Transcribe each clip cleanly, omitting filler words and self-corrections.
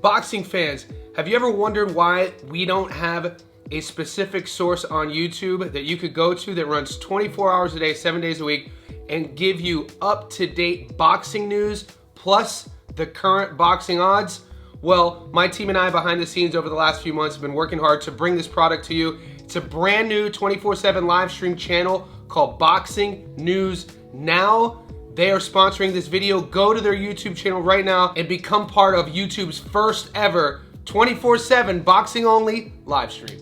Boxing fans, have you ever wondered why we don't have a specific source on YouTube that you could go to that runs 24 hours a day, 7 days a week, and give you up-to-date boxing news plus the current boxing odds? Well, my team and I behind the scenes over the last few months have been working hard to bring this product to you. It's a brand new 24/7 live stream channel called Boxing News Now. They are sponsoring this video. Go to their YouTube channel right now and become part of YouTube's first ever 24/7 boxing only live stream.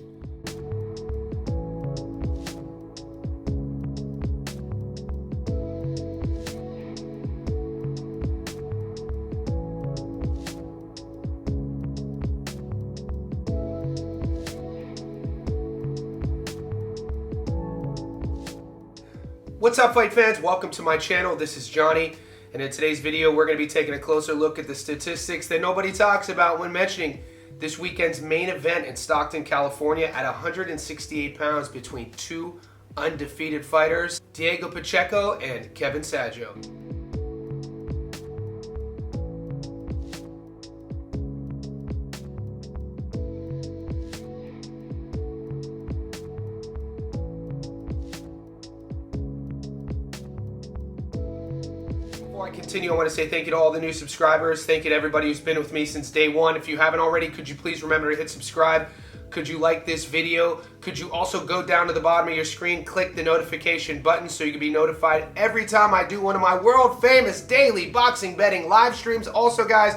What's up, fight fans? Welcome to my channel. This is Johnny, and in today's video we're going to be taking a closer look at the statistics that nobody talks about when mentioning this weekend's main event in Stockton, California at 168 pounds between two undefeated fighters, Diego Pacheco and Kevin Sadjo. Before I continue, I want to say thank you to all the new subscribers. Thank you to everybody who's been with me since day one. If you haven't already, could you please remember to hit subscribe? Could you like this video? Could you also go down to the bottom of your screen, click the notification button so you can be notified every time I do one of my world famous daily boxing betting live streams. Also, guys,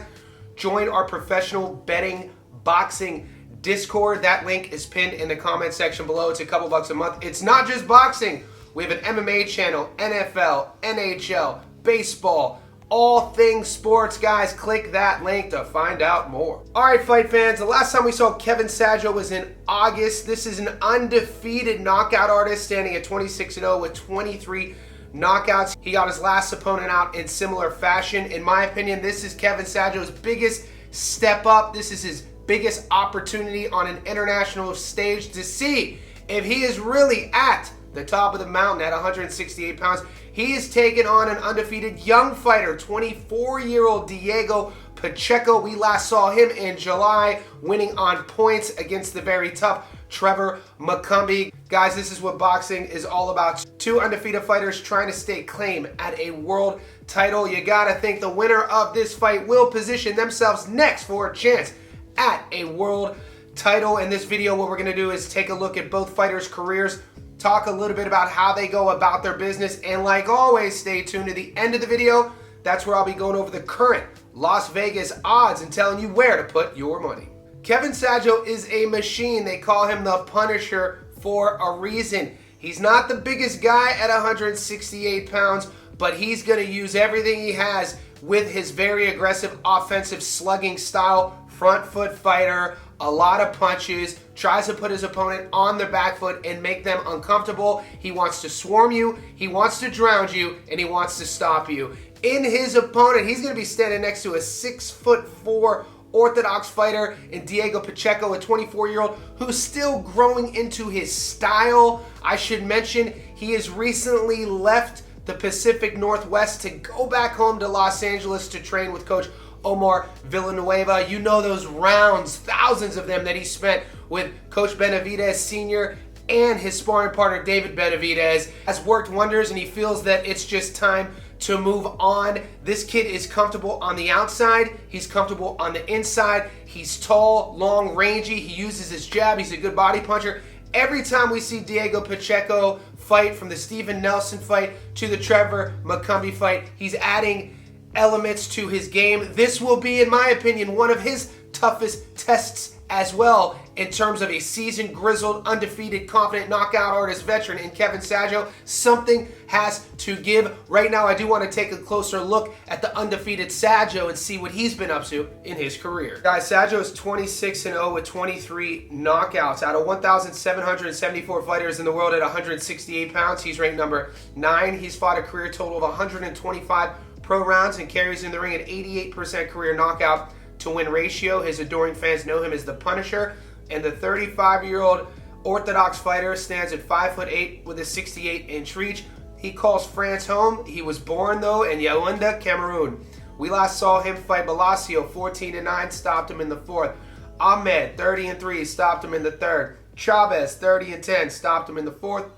join our professional betting boxing Discord. That link is pinned in the comment section below. It's a couple bucks a month. It's not just boxing. We have an MMA channel, NFL, NHL, baseball, all things sports, guys. Click that link to find out more. All right, fight fans, the last time we saw Kevin Sadjo was in August. This is an undefeated knockout artist standing at 26-0 with 23 knockouts. He got his last opponent out in similar fashion. In my opinion, this is Kevin Sadjo's biggest step up. This is his biggest opportunity on an international stage to see if he is really at the top of the mountain at 168 pounds. He is taking on an undefeated young fighter, 24-year-old Diego Pacheco. We last saw him in July, winning on points against the very tough Trevor McCumbee. Guys, this is what boxing is all about. Two undefeated fighters trying to stake claim at a world title. You gotta think the winner of this fight will position themselves next for a chance at a world title. In this video, what we're gonna do is take a look at both fighters' careers, talk a little bit about how they go about their business, and like always, stay tuned to the end of the video. That's where I'll be going over the current Las Vegas odds and telling you where to put your money. Kevin Sadjo is a machine. They call him the Punisher for a reason. He's not the biggest guy at 168 pounds, but he's going to use everything he has with his very aggressive offensive slugging style, front foot fighter, a lot of punches, tries to put his opponent on their back foot and make them uncomfortable. He wants to swarm you, he wants to drown you, and he wants to stop you. In his opponent, he's going to be standing next to a 6'4" orthodox fighter in Diego Pacheco, a 24-year-old who's still growing into his style. I should mention, he has recently left the Pacific Northwest to go back home to Los Angeles to train with Coach Omar Villanueva. You know those rounds, thousands of them that he spent with Coach Benavidez Sr. and his sparring partner David Benavidez has worked wonders, and he feels that it's just time to move on. This kid is comfortable on the outside. He's comfortable on the inside. He's tall, long, rangy. He uses his jab. He's a good body puncher. Every time we see Diego Pacheco fight, from the Steven Nelson fight to the Trevor McCumbee fight, he's adding elements to his game. This will be, in my opinion, one of his toughest tests as well in terms of a seasoned, grizzled, undefeated, confident knockout artist veteran in Kevin Sadjo. Something has to give. Right now, I do want to take a closer look at the undefeated Sadjo and see what he's been up to in his career. Guys, Sadjo is 26-0 with 23 knockouts. Out of 1,774 fighters in the world at 168 pounds, he's ranked number 9. He's fought a career total of 125 pro rounds and carries in the ring an 88% career knockout to win ratio. His adoring fans know him as the Punisher, and the 35-year-old orthodox fighter stands at 5'8" with a 68-inch reach. He calls France home. He was born, though, in Yaoundé, Cameroon. We last saw him fight Palacio, 14-9, stopped him in the 4th. Ahmed, 30-3, stopped him in the 3rd. Chavez, 30-10, stopped him in the 4th.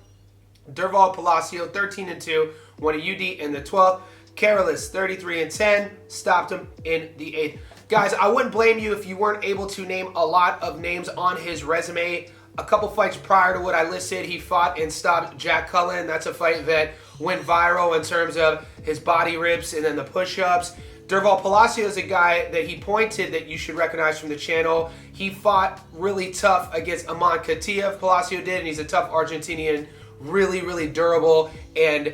Derval Palacio, 13-2, won a UD in the 12th. Carolus, 33-10, stopped him in the 8th. Guys, I wouldn't blame you if you weren't able to name a lot of names on his resume. A couple fights prior to what I listed, he fought and stopped Jack Cullen. That's a fight that went viral in terms of his body rips and then the push-ups. Derval Palacio is a guy that he pointed that you should recognize from the channel. He fought really tough against Aman Khatiev, Palacio did, and he's a tough Argentinian, really, really durable, and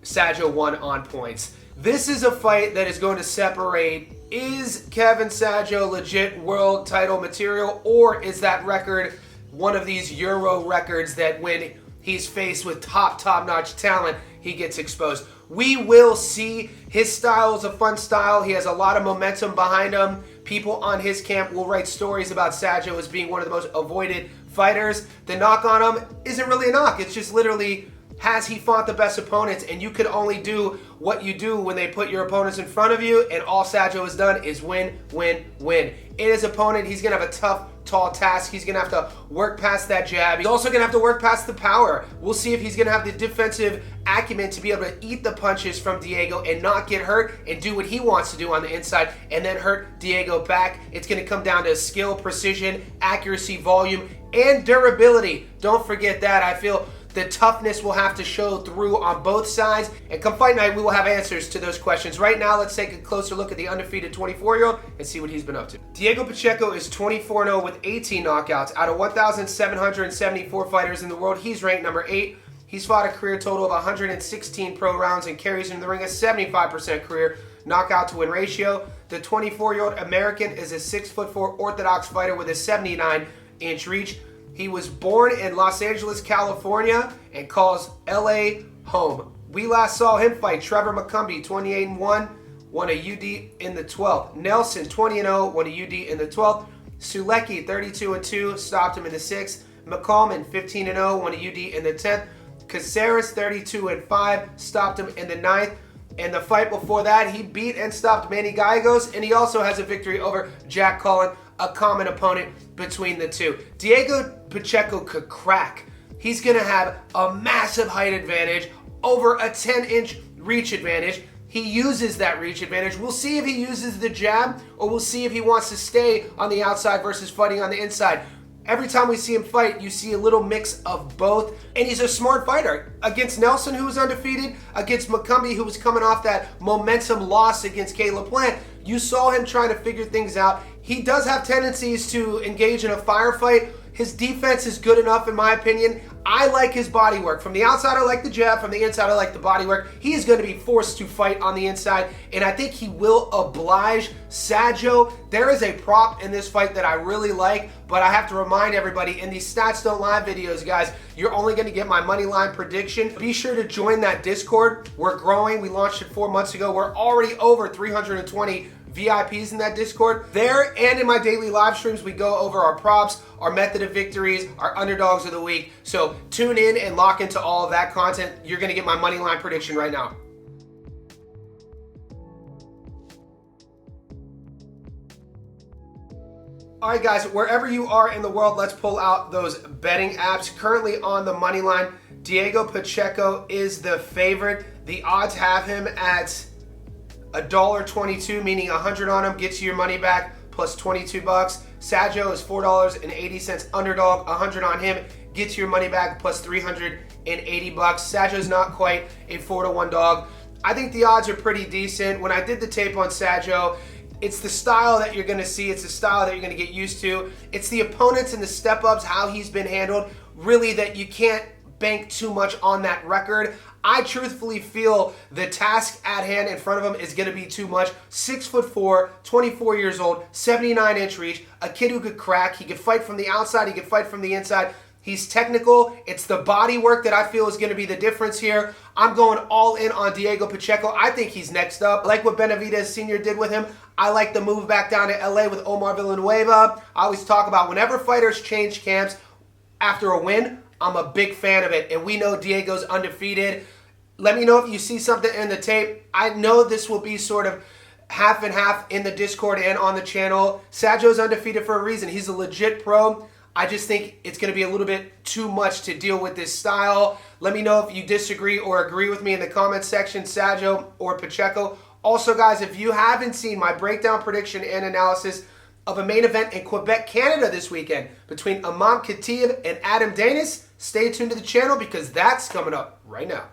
Sadjo won on points. This is a fight that is going to separate, is Kevin Sadjo legit world title material, or is that record one of these Euro records that when he's faced with top-notch talent, he gets exposed? We will see. His style is a fun style. He has a lot of momentum behind him. People on his camp will write stories about Sadjo as being one of the most avoided fighters. The knock on him isn't really a knock. It's just literally, has he fought the best opponents? And you could only do what you do when they put your opponents in front of you, and all Sadjo has done is win, win, win. In his opponent, he's going to have a tough, tall task. He's going to have to work past that jab. He's also going to have to work past the power. We'll see if he's going to have the defensive acumen to be able to eat the punches from Diego and not get hurt and do what he wants to do on the inside and then hurt Diego back. It's going to come down to skill, precision, accuracy, volume, and durability. Don't forget that. I feel the toughness will have to show through on both sides. And come fight night, we will have answers to those questions. Right now, let's take a closer look at the undefeated 24-year-old and see what he's been up to. Diego Pacheco is 24-0 with 18 knockouts. Out of 1,774 fighters in the world, he's ranked number 8. He's fought a career total of 116 pro rounds and carries in the ring a 75% career knockout to win ratio. The 24-year-old American is a 6'4" orthodox fighter with a 79-inch reach. He was born in Los Angeles, California, and calls LA home. We last saw him fight Trevor McCumbee, 28-1, won a UD in the 12th. Nelson, 20-0, won a UD in the 12th. Sulecki, 32-2, stopped him in the 6th. McCallman, 15-0, won a UD in the 10th. Caceres, 32-5, stopped him in the 9th. And the fight before that, he beat and stopped Manny Gallegos, and he also has a victory over Jack Cullen, a common opponent between the two. Diego Pacheco could crack. He's going to have a massive height advantage, over a 10-inch reach advantage. He uses that reach advantage. We'll see if he uses the jab, or we'll see if he wants to stay on the outside versus fighting on the inside. Every time we see him fight, you see a little mix of both, and he's a smart fighter. Against Nelson, who was undefeated, against McCumbee, who was coming off that momentum loss against Caleb Plant, you saw him trying to figure things out. He does have tendencies to engage in a firefight. His defense is good enough, in my opinion. I like his body work. From the outside, I like the jab. From the inside, I like the body work. He is going to be forced to fight on the inside, and I think he will oblige Sadjo. There is a prop in this fight that I really like, but I have to remind everybody, in these Stats Don't Lie videos, guys, you're only going to get my money line prediction. Be sure to join that Discord. We're growing. We launched it 4 months ago. We're already over 320 VIPs in that Discord. There and in my daily live streams, we go over our props, our method of victories, our underdogs of the week. So tune in and lock into all of that content. You're going to get my money line prediction right now. All right, guys, wherever you are in the world, let's pull out those betting apps. Currently on the money line, Diego Pacheco is the favorite. The odds have him at $1.22, meaning 100 on him gets you your money back plus 22 bucks. Sadjo is $4.80 underdog. 100 on him gets your money back plus 380 bucks. Sadjo's not quite a 4-to-1 dog. I think the odds are pretty decent. When I did the tape on Sadjo, it's the style that you're going to see. It's the style that you're going to get used to. It's the opponents and the step-ups, how he's been handled, really, that you can't bank too much on that record. I truthfully feel the task at hand in front of him is going to be too much. 6'4", 24 years old, 79-inch reach, a kid who could crack. He could fight from the outside. He could fight from the inside. He's technical. It's the body work that I feel is going to be the difference here. I'm going all in on Diego Pacheco. I think he's next up. I like what Benavidez Sr. did with him. I like the move back down to LA with Omar Villanueva. I always talk about whenever fighters change camps after a win, I'm a big fan of it, and we know Diego's undefeated. Let me know if you see something in the tape. I know this will be sort of half and half in the Discord and on the channel. Sadjo's undefeated for a reason. He's a legit pro. I just think it's going to be a little bit too much to deal with this style. Let me know if you disagree or agree with me in the comments section, Sadjo or Pacheco. Also, guys, if you haven't seen my breakdown, prediction, and analysis of a main event in Quebec, Canada this weekend between Imam Khatib and Adam Danis, stay tuned to the channel because that's coming up right now.